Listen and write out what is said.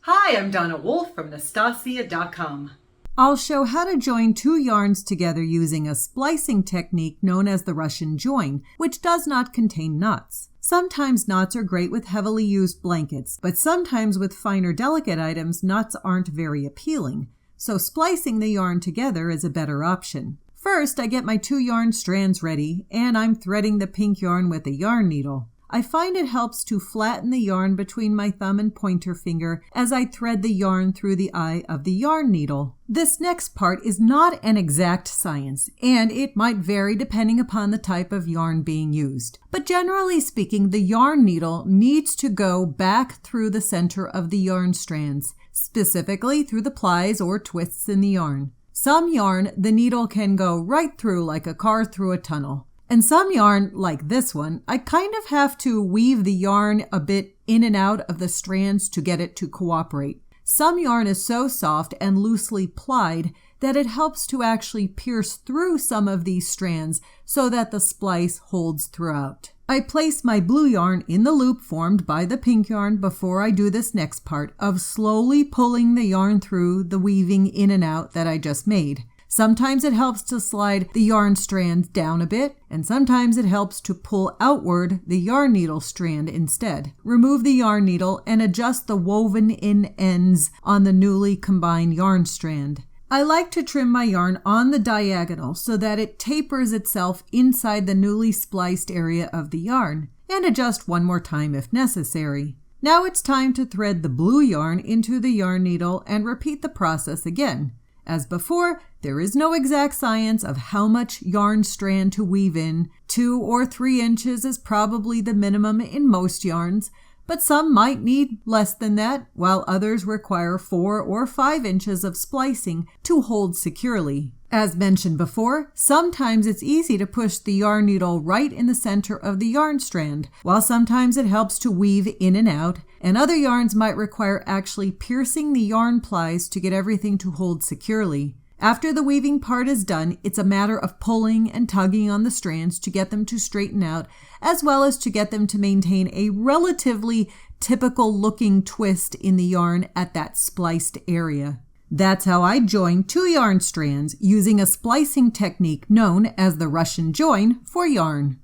Hi, I'm Donna Wolfe from Naztazia.com. I'll show how to join two yarns together using a splicing technique known as the Russian join, which does not contain knots. Sometimes knots are great with heavily used blankets, but sometimes with finer delicate items, knots aren't very appealing. So splicing the yarn together is a better option. First, I get my 2 yarn strands ready, and I'm threading the pink yarn with a yarn needle. I find it helps to flatten the yarn between my thumb and pointer finger as I thread the yarn through the eye of the yarn needle. This next part is not an exact science, and it might vary depending upon the type of yarn being used. But generally speaking, the yarn needle needs to go back through the center of the yarn strands, specifically through the plies or twists in the yarn. Some yarn, the needle can go right through like a car through a tunnel. And some yarn, like this one, I kind of have to weave the yarn a bit in and out of the strands to get it to cooperate. Some yarn is so soft and loosely plied that it helps to actually pierce through some of these strands so that the splice holds throughout. I place my blue yarn in the loop formed by the pink yarn before I do this next part of slowly pulling the yarn through the weaving in and out that I just made. Sometimes it helps to slide the yarn strand down a bit, and sometimes it helps to pull outward the yarn needle strand instead. Remove the yarn needle and adjust the woven-in ends on the newly combined yarn strand. I like to trim my yarn on the diagonal so that it tapers itself inside the newly spliced area of the yarn, and adjust one more time if necessary. Now it's time to thread the blue yarn into the yarn needle and repeat the process again. As before, there is no exact science of how much yarn strand to weave in. 2 or 3 inches is probably the minimum in most yarns, but some might need less than that, while others require 4 or 5 inches of splicing to hold securely. As mentioned before, sometimes it's easy to push the yarn needle right in the center of the yarn strand, while sometimes it helps to weave in and out, and other yarns might require actually piercing the yarn plies to get everything to hold securely. After the weaving part is done, it's a matter of pulling and tugging on the strands to get them to straighten out, as well as to get them to maintain a relatively typical looking twist in the yarn at that spliced area. That's how I join 2 yarn strands using a splicing technique known as the Russian join for yarn.